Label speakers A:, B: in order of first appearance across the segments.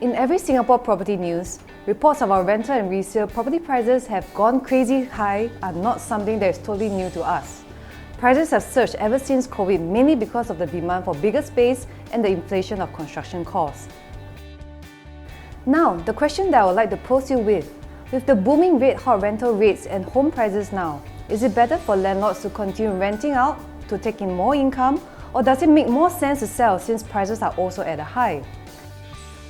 A: In every Singapore property news, reports of our rental and resale property prices have gone crazy high are not something that is totally new to us. Prices have surged ever since COVID, mainly because of the demand for bigger space and the inflation of construction costs. Now, the question that I would like to pose you with the booming red-hot rental rates and home prices now, is it better for landlords to continue renting out to take in more income, or does it make more sense to sell since prices are also at a high?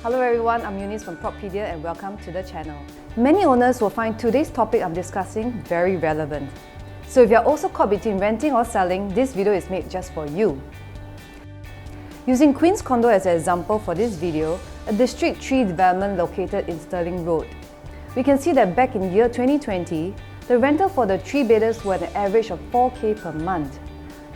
A: Hello everyone, I'm Eunice from Propedia and welcome to the channel. Many owners will find today's topic I'm discussing very relevant. So if you're also caught between renting or selling, this video is made just for you. Using Queen's Condo as an example for this video, a District 3 development located in Stirling Road. We can see that back in year 2020, the rental for the 3-bedders were at an average of 4K per month.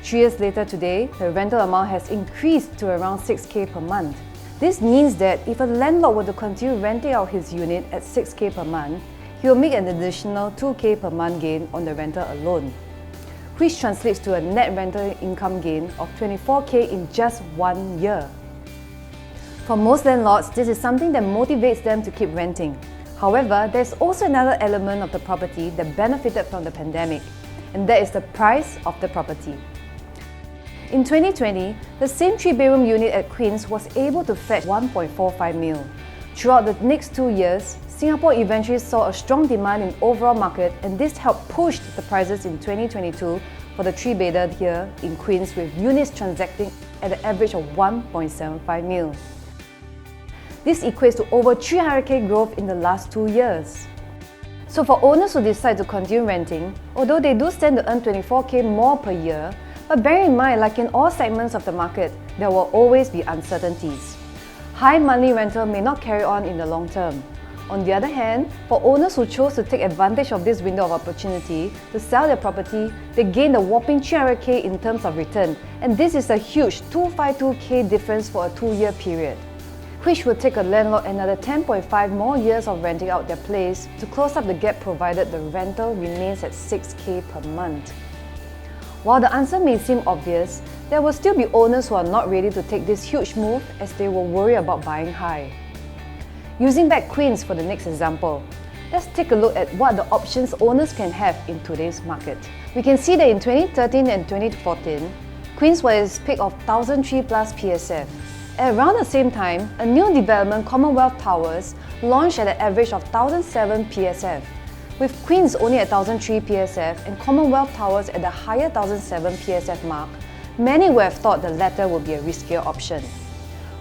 A: 3 years later today, the rental amount has increased to around 6K per month. This means that if a landlord were to continue renting out his unit at 6K per month, he will make an additional 2K per month gain on the rental alone, which translates to a net rental income gain of 24K in just 1 year. For most landlords, this is something that motivates them to keep renting. However, there's also another element of the property that benefited from the pandemic, and that is the price of the property. In 2020, the same 3-bedroom unit at Queen's was able to fetch 1.45 mil. Throughout the next 2 years, Singapore eventually saw a strong demand in overall market, and this helped push the prices in 2022 for the 3-bedder here in Queen's, with units transacting at an average of 1.75 mil. This equates to over 300k growth in the last 2 years. So for owners who decide to continue renting, although they do stand to earn 24k more per year, but bear in mind, like in all segments of the market, there will always be uncertainties. High monthly rental may not carry on in the long term. On the other hand, for owners who chose to take advantage of this window of opportunity to sell their property, they gained a whopping 300k in terms of return, and this is a huge 252k difference for a 2-year period, which will take a landlord another 10.5 more years of renting out their place to close up the gap provided the rental remains at 6k per month. While the answer may seem obvious, there will still be owners who are not ready to take this huge move as they will worry about buying high. Using back Queen's for the next example, let's take a look at what the options owners can have in today's market. We can see that in 2013 and 2014, Queen's was at its peak of 1,003 plus PSF. At around the same time, a new development, Commonwealth Towers, launched at an average of 1,007 PSF. With Queen's only at 1,003 PSF and Commonwealth Towers at the higher 1,007 PSF mark, many would have thought the latter would be a riskier option.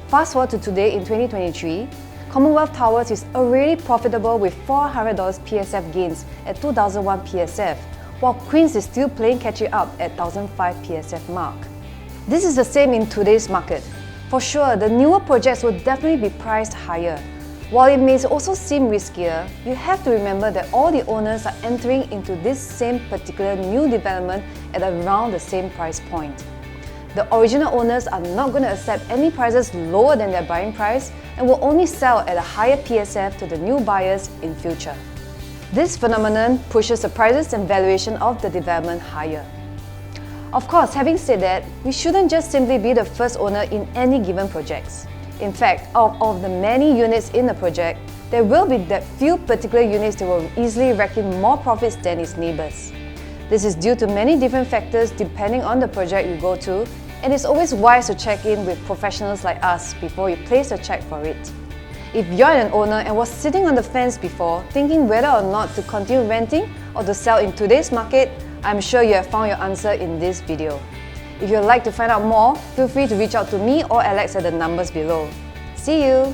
A: Fast forward to today in 2023, Commonwealth Towers is already profitable with $400 PSF gains at 2,001 PSF, while Queen's is still playing catching up at 1,005 PSF mark. This is the same in today's market. For sure, the newer projects will definitely be priced higher. While it may also seem riskier, you have to remember that all the owners are entering into this same particular new development at around the same price point. The original owners are not going to accept any prices lower than their buying price and will only sell at a higher PSF to the new buyers in future. This phenomenon pushes the prices and valuation of the development higher. Of course, having said that, we shouldn't just simply be the first owner in any given projects. In fact, out of the many units in a project, there will be that few particular units that will easily rack in more profits than its neighbours. This is due to many different factors depending on the project you go to, and it's always wise to check in with professionals like us before you place a check for it. If you're an owner and was sitting on the fence before, thinking whether or not to continue renting or to sell in today's market, I'm sure you have found your answer in this video. If you'd like to find out more, feel free to reach out to me or Alex at the numbers below. See you!